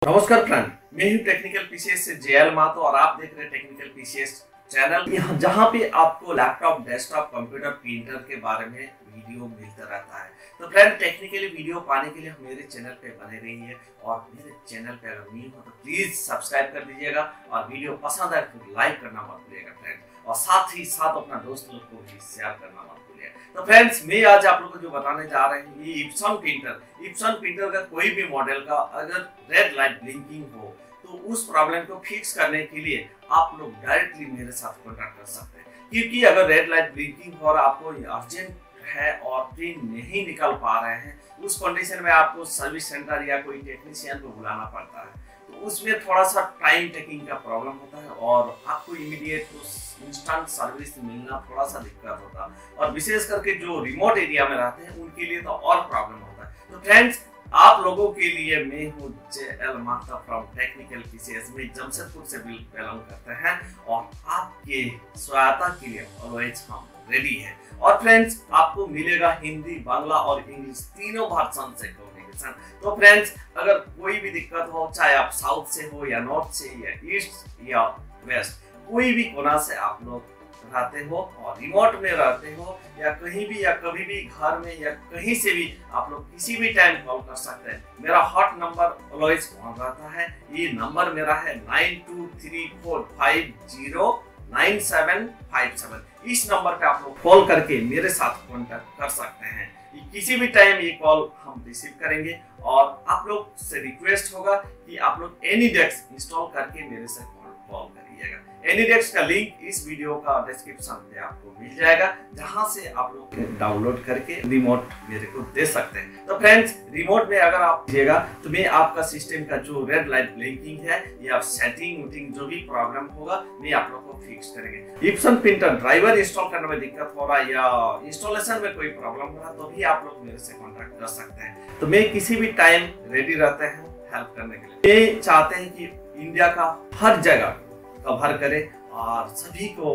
नमस्कार फ्रेंड, मैं हूं टेक्निकल पीसीएस से जेएल मातो और आप देख रहे हैं टेक्निकल पीसीएस चैनल, जहां पे आपको लैपटॉप, डेस्कटॉप, कंप्यूटर, प्रिंटर के बारे में वीडियो मिलता रहता है। तो फ्रेंड, टेक्निकली वीडियो पाने के लिए मेरे चैनल पे बने रहिए और मेरे चैनल पे अगर न्यू हो तो प्लीज सब्सक्राइब कर दीजिएगा और वीडियो पसंद आए तो लाइक करना मत भूलिएगा फ्रेंड, और साथ ही साथ अपना दोस्त लोग को भी शेयर करना मत भूलिएगा। तो फ्रेंड्स, मैं आज आप लोगों को जो बताने जा रहे हैं ये इप्सन प्रिंटर का कोई भी मॉडल का अगर रेड लाइट ब्लिंकिंग हो तो उस प्रॉब्लम को फिक्स करने के लिए आप लोग डायरेक्टली मेरे साथ कॉन्टैक्ट कर सकते हैं। क्योंकि अगर रेड लाइट ब्लिंकिंग और आपको अर्जेंट है और प्रिंट नहीं निकल पा रहे हैं, उस कंडीशन में आपको सर्विस सेंटर या कोई टेक्नीशियन को बुलाना पड़ता है। तो उसमें थोड़ा सा टाइम टेकिंग का प्रॉब्लम होता है और आपको इमीडिएट इंस्टेंट सर्विस मिलना थोड़ा सा दिक्कत होता है, और विशेष करके जो रिमोट एरिया में रहते हैं उनके लिए तो और प्रॉब्लम होता है। तो फ्रेंड्स, आप लोगों के लिए मैं हूँ जेएल माता फ्रॉम टेक्निकल पीसीएस में जमशेदपुर से बिलोंग करते हैं और आपके सहायता के लिए ऑलवेज हम रेडी हैं। और फ्रेंड्स, आपको मिलेगा हिंदी, बांग्ला और इंग्लिश तीनों भाषा से कम्युनिकेशन। तो फ्रेंड्स, अगर कोई भी दिक्कत हो, चाहे आप साउथ से हो या नॉर्थ से या ईस्ट या वेस्ट, कोई भी कोना से आप लोग रहते हो और रिमोट में रहते हो या कहीं भी या कभी भी घर में या कहीं से भी, आप लोग किसी भी टाइम कॉल कर सकते हैं। मेरा हॉट नंबर ऑलवेज ऑन रहता है। ये नंबर मेरा है 9234509757। इस नंबर पे आप लोग कॉल करके मेरे साथ कांटेक्ट कर सकते हैं। किसी भी टाइम ये कॉल हम रिसीव करेंगे और आप लोग से रिक्वेस्ट होगा कि आप लोग एनीडेस्क इंस्टॉल करके मेरे से कॉल करिएगा। एनीडेस्क का लिंक इस वीडियो का डिस्क्रिप्शन में आपको मिल जाएगा, जहां से आप लोग डाउनलोड करके रिमोट मेरे को दे सकते हैं। तो फ्रेंड्स, रिमोट में अगर आप दीजिएगा तो मैं आपका सिस्टम का जो रेड लाइट ब्लिंकिंग है या सेटिंग वुटिंग जो भी प्रॉब्लम होगा मैं आप लोग को फिक्स करेंगे। इप्सन प्रिंटर ड्राइवर इंस्टॉल करने में दिक्कत हो रहा है या इंस्टॉलेशन में कोई प्रॉब्लम हो रहा है तो भी आप लोग मेरे से कॉन्टेक्ट कर सकते हैं। तो मैं किसी भी टाइम रेडी रहते हैं हेल्प करने के लिए। ये चाहते हैं कि इंडिया का हर जगह कवर करे और सभी को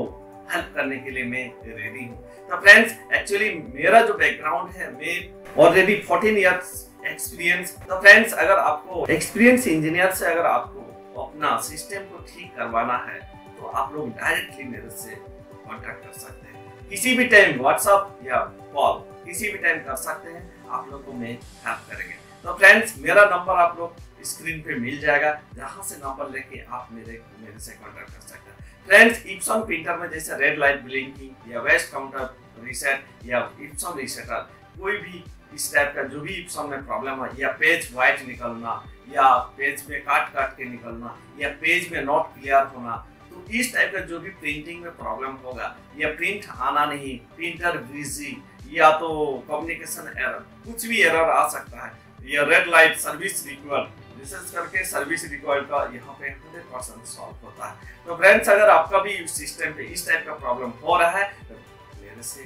हेल्प करने के लिए मैं रेडी हूँ। तो फ्रेंड्स, एक्चुअली मेरा जो बैकग्राउंड है, मैं ऑलरेडी 14 इयर्स एक्सपीरियंस। तो फ्रेंड्स, अगर आपको एक्सपीरियंस इंजीनियर से अगर आपको अपना सिस्टम को ठीक करवाना है तो आप लोग डायरेक्टली मेरे से कॉन्टेक्ट कर सकते हैं। किसी भी टाइम व्हाट्सएप या कॉल किसी भी टाइम कर सकते हैं, आप लोग को मैं हेल्प करेंगे। तो फ्रेंड्स, मेरा नंबर आप लोग स्क्रीन पे मिल जाएगा, जहां से नंबर लेके आप मेरे से कांटेक्ट कर सकते हैं। फ्रेंड्स, इप्सन प्रिंटर में जैसे रेड लाइट ब्लिंकिंग या वेस्ट काउंटर रीसेट या इप्सन रीसेटर, कोई भी इस टाइप का जो भी इप्सन में प्रॉब्लम है, या पेज व्हाइट निकलना या पेज में काट के निकलना या पेज में नॉट क्लियर होना, तो इस टाइप का जो भी प्रिंटिंग में प्रॉब्लम होगा या प्रिंट आना नहीं, प्रिंटर बिजी या तो कम्युनिकेशन एरर, कुछ भी एरर आ सकता है, या रेड लाइट सर्विस रिक्वायर्ड, विशेष करके सर्विस रिक्वायर्ड का यहाँ पे 100% सॉल्व होता है। तो फ्रेंड्स, अगर आपका भी सिस्टम पे इस टाइप का प्रॉब्लम हो रहा है तो मेरे से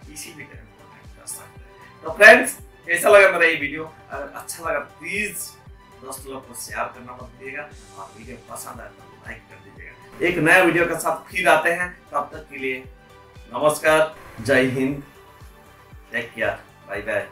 किसी भी टाइम कॉन्टैक्ट कर सकते हैं। तो फ्रेंड्स, कैसा लगा मेरा ये वीडियो? अगर अच्छा लगा प्लीज दोस्त लोग को शेयर करना मत भूलिएगा और वीडियो पसंद आए तो लाइक कर दीजिएगा। एक नया वीडियो के साथ फिर आते हैं, तब तक के लिए नमस्कार, जय Hind, take care, bye bye.